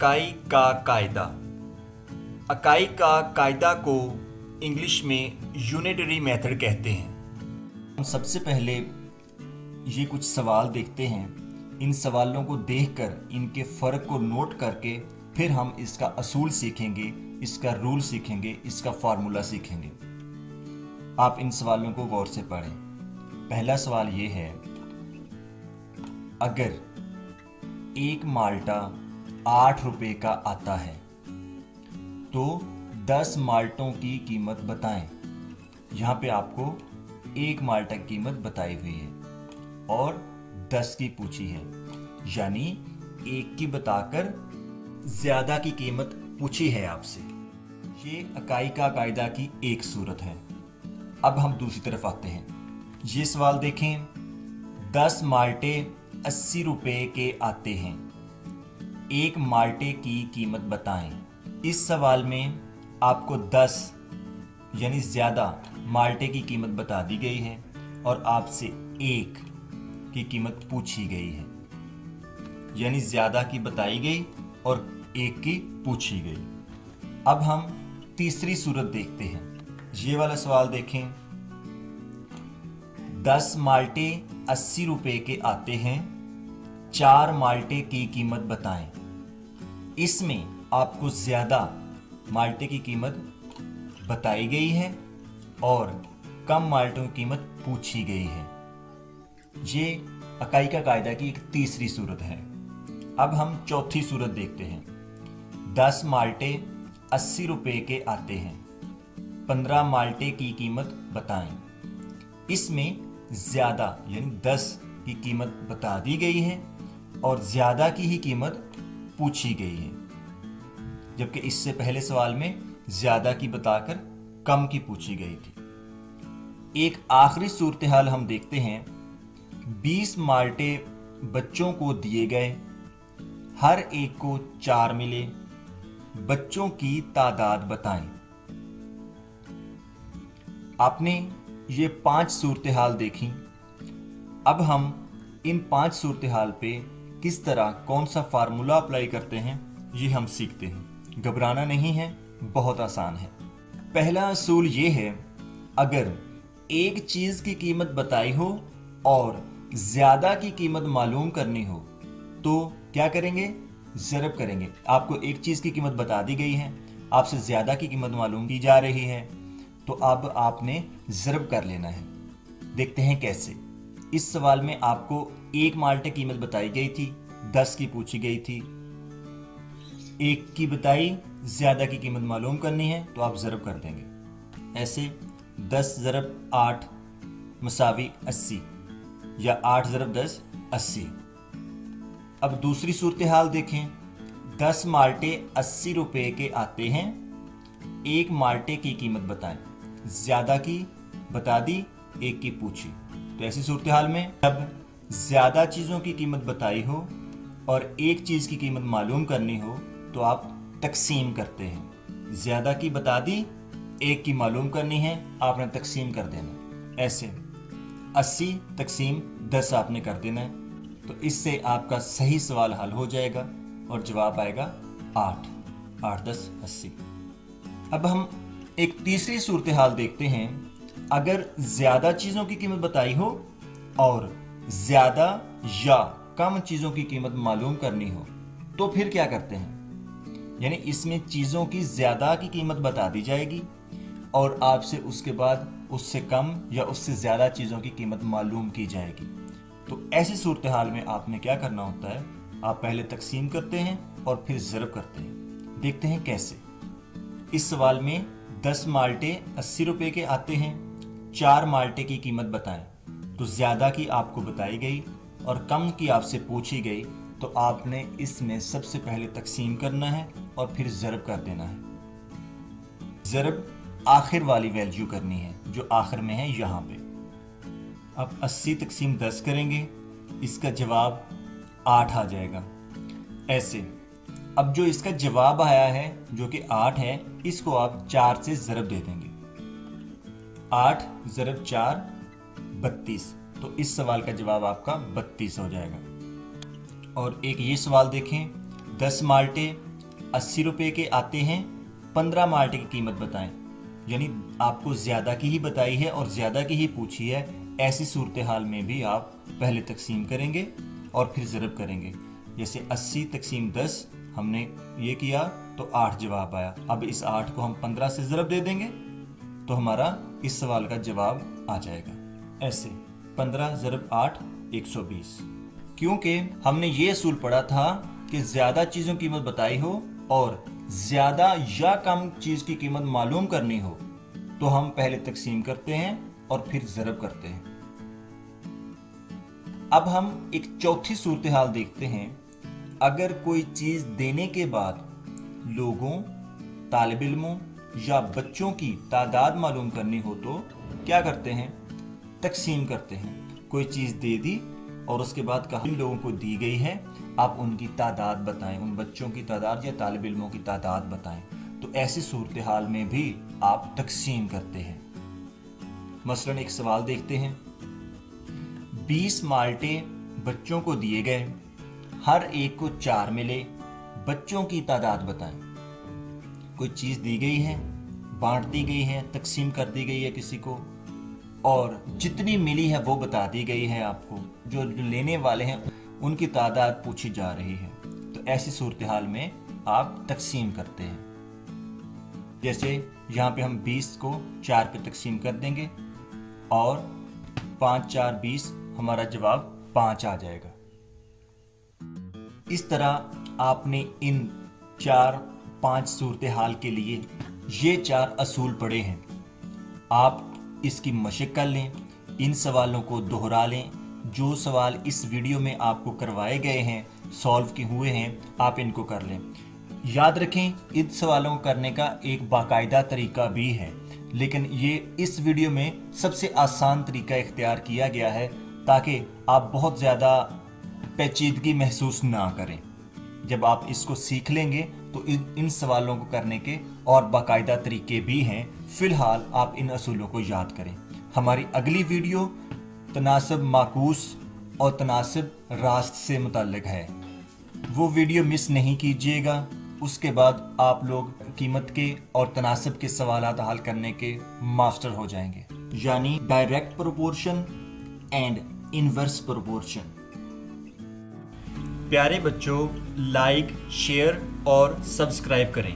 Acai का कायदा। Acai का कायदा को इंग्लिश में यूनिटरी मेथड कहते हैं। हम सबसे पहले ये कुछ सवाल देखते हैं। इन सवालों को देखकर इनके फ़र्क को नोट करके फिर हम इसका असूल सीखेंगे, इसका रूल सीखेंगे, इसका फार्मूला सीखेंगे। आप इन सवालों को गौर से पढ़ें। पहला सवाल ये है, अगर एक माल्टा 8 रुपए का आता है तो 10 माल्टों की कीमत बताएं। यहाँ पे आपको एक माल्टा की कीमत बताई हुई है और 10 की पूछी है, यानी एक की बताकर ज्यादा की कीमत पूछी है आपसे। ये अकाई का कायदा की एक सूरत है। अब हम दूसरी तरफ आते हैं। ये सवाल देखें, 10 माल्टे 80 रुपए के आते हैं, एक माल्टे की कीमत बताएं। इस सवाल में आपको 10 यानी ज़्यादा माल्टे की कीमत बता दी गई है और आपसे एक की कीमत पूछी गई है, यानी ज़्यादा की बताई गई और एक की पूछी गई। अब हम तीसरी सूरत देखते हैं। ये वाला सवाल देखें, 10 माल्टे 80 रुपए के आते हैं, 4 माल्टे की कीमत बताएं। इसमें आपको ज़्यादा माल्टे की कीमत बताई गई है और कम माल्टों की कीमत पूछी गई है। ये अकाई का कायदा की एक तीसरी सूरत है। अब हम चौथी सूरत देखते हैं। 10 माल्टे 80 रुपए के आते हैं, 15 माल्टे की कीमत बताएं। इसमें ज़्यादा यानी 10 की कीमत बता दी गई है और ज़्यादा की ही कीमत पूछी गई है, जबकि इससे पहले सवाल में ज़्यादा की बताकर कम की पूछी गई थी। एक आखिरी सूरत हाल हम देखते हैं। 20 माल्टे बच्चों को दिए गए, हर एक को 4 मिले, बच्चों की तादाद बताएं। आपने ये 5 सूरत हाल देखी। अब हम इन 5 सूरत हाल पे किस तरह कौन सा फार्मूला अप्लाई करते हैं ये हम सीखते हैं। घबराना नहीं है, बहुत आसान है। पहला असूल ये है, अगर एक चीज़ की कीमत बताई हो और ज़्यादा की कीमत मालूम करनी हो तो क्या करेंगे? ज़रब करेंगे। आपको एक चीज़ की कीमत बता दी गई है, आपसे ज़्यादा की कीमत मालूम की जा रही है, तो अब आपने ज़रब कर लेना है। देखते हैं कैसे। इस सवाल में आपको एक माल्टे कीमत बताई गई थी, 10 की पूछी गई थी, एक की बताई, ज़्यादा की कीमत मालूम करनी है तो आप ज़रब कर देंगे। ऐसे 10 ज़रब 8 मसावी 80 या 8 ज़रब 10 80। अब दूसरी सूरत हाल देखें। 10 माल्टे 80 रुपए के आते हैं, एक माल्टे की कीमत बताएं। ज़्यादा की बता दी, एक की पूछी। तो ऐसी सूरत हाल में जब ज़्यादा चीज़ों की कीमत बताई हो और एक चीज़ की कीमत मालूम करनी हो तो आप तकसीम करते हैं। ज़्यादा की बता दी, एक की मालूम करनी है, आपने तकसीम कर देना। ऐसे 80 तकसीम 10 आपने कर देना है, तो इससे आपका सही सवाल हल हो जाएगा और जवाब आएगा 8। 8 10 80। अब हम एक तीसरी सूरत हाल देखते हैं। अगर ज़्यादा चीज़ों की कीमत बताई हो और ज़्यादा या कम चीज़ों की कीमत मालूम करनी हो तो फिर क्या करते हैं? यानी इसमें चीज़ों की ज़्यादा की कीमत बता दी जाएगी और आपसे उसके बाद उससे कम या उससे ज़्यादा चीज़ों की कीमत मालूम की जाएगी। तो ऐसी सूरत हाल में आपने क्या करना होता है? आप पहले तकसीम करते हैं और फिर ज़रब करते हैं। देखते हैं कैसे। इस सवाल में 10 माल्टे 80 रुपए के आते हैं, 4 माल्टे की कीमत बताएं। तो ज़्यादा की आपको बताई गई और कम की आपसे पूछी गई, तो आपने इसमें सबसे पहले तकसीम करना है और फिर ज़रब कर देना है। ज़रब आखिर वाली वैल्यू करनी है जो आखिर में है यहाँ पे। अब 80 तकसीम 10 करेंगे, इसका जवाब 8 आ जाएगा। ऐसे अब जो इसका जवाब आया है जो कि 8 है, इसको आप 4 से ज़रब दे देंगे। 8 ज़रब 4 32, तो इस सवाल का जवाब आपका 32 हो जाएगा। और एक ये सवाल देखें, 10 माल्टे 80 रुपये के आते हैं, 15 माल्टे की कीमत बताएं। यानी आपको ज़्यादा की ही बताई है और ज़्यादा की ही पूछी है। ऐसी सूरत हाल में भी आप पहले तकसीम करेंगे और फिर ज़रब करेंगे। जैसे 80 तकसीम 10 हमने ये किया तो 8 जवाब आया। अब इस 8 को हम 15 से ज़रब दे देंगे तो हमारा इस सवाल का जवाब आ जाएगा। ऐसे 15 ज़रब 8 120। क्योंकि हमने ये असूल पढ़ा था कि ज़्यादा चीज़ों की कीमत बताई हो और ज़्यादा या कम चीज़ की कीमत मालूम करनी हो तो हम पहले तकसीम करते हैं और फिर ज़रब करते हैं। अब हम एक चौथी सूरत हाल देखते हैं। अगर कोई चीज़ देने के बाद लोगों, तालिब इल्मों या बच्चों की तादाद मालूम करनी हो तो क्या करते हैं? तकसीम करते हैं। कोई चीज़ दे दी और उसके बाद कहा इन लोगों को दी गई है, आप उनकी तादाद बताएं, उन बच्चों की तादाद या तालिब इल्मों की तादाद बताएं। तो ऐसी सूरत हाल में भी आप तकसीम करते हैं। मसलन एक सवाल देखते हैं। 20 माल्टे बच्चों को दिए गए, हर एक को 4 मिले, बच्चों की तादाद बताएं। कोई चीज़ दी गई है, बांट दी गई है, तकसीम कर दी गई है किसी को और जितनी मिली है वो बता दी गई है आपको। जो लेने वाले हैं उनकी तादाद पूछी जा रही है। तो ऐसी सूरत हाल में आप तकसीम करते हैं। जैसे यहाँ पे हम 20 को 4 पे तकसीम कर देंगे और 5 4 20, हमारा जवाब 5 आ जाएगा। इस तरह आपने इन 4-5 सूरत हाल के लिए ये 4 असूल पढ़े हैं। आप इसकी मशक कर लें, इन सवालों को दोहरा लें। जो सवाल इस वीडियो में आपको करवाए गए हैं, सॉल्व के हुए हैं, आप इनको कर लें। याद रखें, इन सवालों को करने का एक बाकायदा तरीका भी है, लेकिन ये इस वीडियो में सबसे आसान तरीका इख्तियार किया गया है ताकि आप बहुत ज़्यादा पेचीदगी महसूस ना करें। जब आप इसको सीख लेंगे तो इन सवालों को करने के और बाकायदा तरीके भी हैं। फ़िलहाल आप इन असूलों को याद करें। हमारी अगली वीडियो तनासब माकूस और तनासब रास्त से मुताल्लिक है, वो वीडियो मिस नहीं कीजिएगा। उसके बाद आप लोग कीमत के और तनासब के सवालात हल करने के मास्टर हो जाएंगे, यानी direct proportion and inverse proportion. प्यारे बच्चों, लाइक, शेयर और सब्सक्राइब करें।